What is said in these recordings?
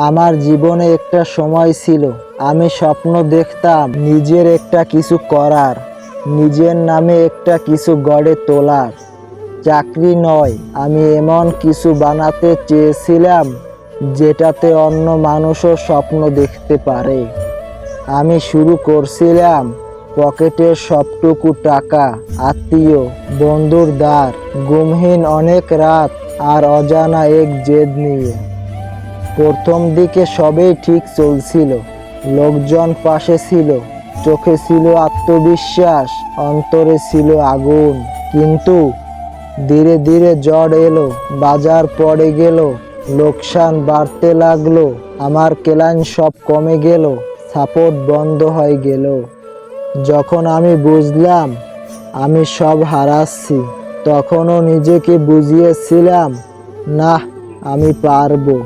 আমার জীবনে একটা সময় ছিল, আমি স্বপ্ন দেখতাম নিজের একটা কিছু করার, নিজের নামে একটা কিছু গড়ে তোলার। চাকরি নয়, আমি এমন কিছু বানাতে চেয়েছিলাম যেটাতে অন্য মানুষও স্বপ্ন দেখতে পারে। আমি শুরু করছিলাম পকেটের সবটুকু টাকা, আত্মীয় বন্ধুর দ্বার, ঘুমহীন অনেক রাত আর অজানা এক জেদ নিয়ে। প্রথম দিকে সবই ঠিক চলছিল, লোকজন পাশে ছিল, চোখে ছিল আত্মবিশ্বাস, অন্তরে ছিল আগুন। কিন্তু ধীরে ধীরে ঝড় এলো, বাজার পড়ে গেল, লোকসান বাড়তে লাগলো, আমার ক্লায়েন্ট সব কমে গেল, সাপোর্ট বন্ধ হয়ে গেল। যখন আমি বুঝলাম আমি সব হারাচ্ছি, তখনও নিজেকে বুঝিয়েছিলাম, না, আমি পারবো,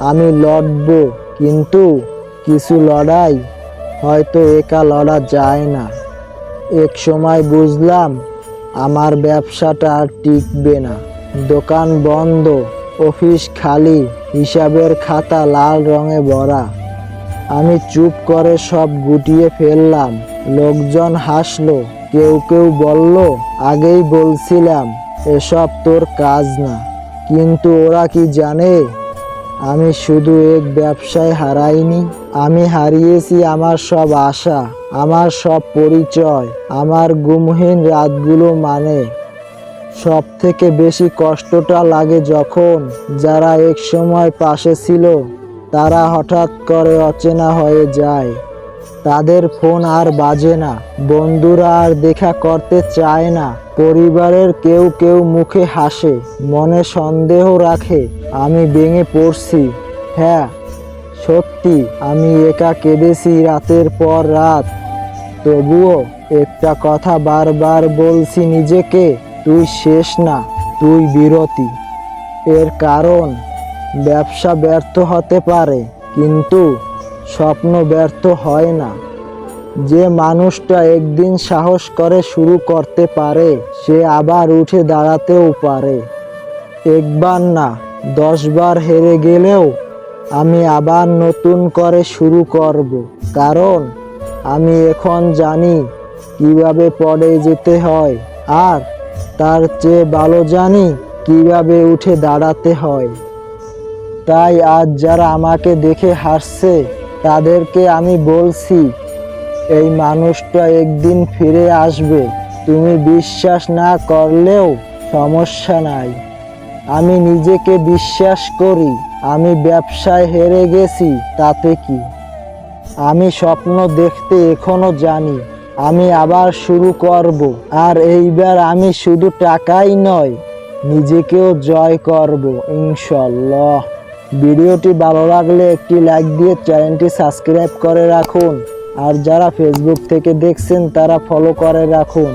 আমি লড়বো। কিন্তু কিছু লড়াই হয়তো একা লড়া যায় না। এক সময় বুঝলাম আমার ব্যবসাটা আর টিকবে না। দোকান বন্ধ, অফিস খালি, হিসাবের খাতা লাল রঙে ভরা। আমি চুপ করে সব গুটিয়ে ফেললাম। লোকজন হাসলো, কেউ কেউ বলল, আগেই বলছিলাম এসব তোর কাজ না। কিন্তু ওরা কি জানে আমি শুধু এক ব্যবসায় হারাইনি, আমি হারিয়েছি আমার সব আশা, আমার সব পরিচয়, আমার ঘুমহীন রাতগুলো। সব থেকে বেশি কষ্টটা লাগে যখন যারা এক সময় পাশে ছিল তারা হঠাৎ করে অচেনা হয়ে যায়। তাদের ফোন আর বাজে না, বন্ধুরা আর দেখা করতে চায় না, পরিবারের কেউ কেউ মুখে হাসে, মনে সন্দেহ রাখে। আমি ভেঙে পড়ছি, হ্যাঁ সত্যি, আমি একা কেঁদেছি রাতের পর রাত। তবুও একটা কথা বারবার বলছি নিজেকে, তুই শেষ না, তুই বিরতি। এর কারণ ব্যবসা ব্যর্থ হতে পারে, কিন্তু স্বপ্ন ব্যর্থ হয় না। যে মানুষটা একদিন সাহস করে শুরু করতে পারে, সে আবার উঠে দাঁড়াতেও পারে। একবার না, 10 বার হেরে গেলেও আমি আবার নতুন করে শুরু করব। কারণ আমি এখন জানি কিভাবে পড়ে যেতে হয়, আর তার চেয়ে ভালো জানি কিভাবে উঠে দাঁড়াতে হয়। তাই আজ যারা আমাকে দেখে হাসছে তাদেরকে আমি বলছি, এই মানুষটা একদিন ফিরে আসবে। তুমি বিশ্বাস না করলেও সমস্যা নাই, আমি নিজেকে বিশ্বাস করি। আমি ব্যবসায় হেরে গেছি, তাতে কি? আমি স্বপ্ন দেখতে এখনো জানি, আমি আবার শুরু করব। আর এইবার আমি শুধু টাকাই নয়, নিজেকেও জয় করব ইনশাল্লাহ। ভিডিওটি ভালো লাগলে একটি লাইক দিয়ে চ্যানেলটি সাবস্ক্রাইব করে রাখুন। আর যারা ফেসবুক থেকে দেখছেন তারা ফলো করে রাখুন।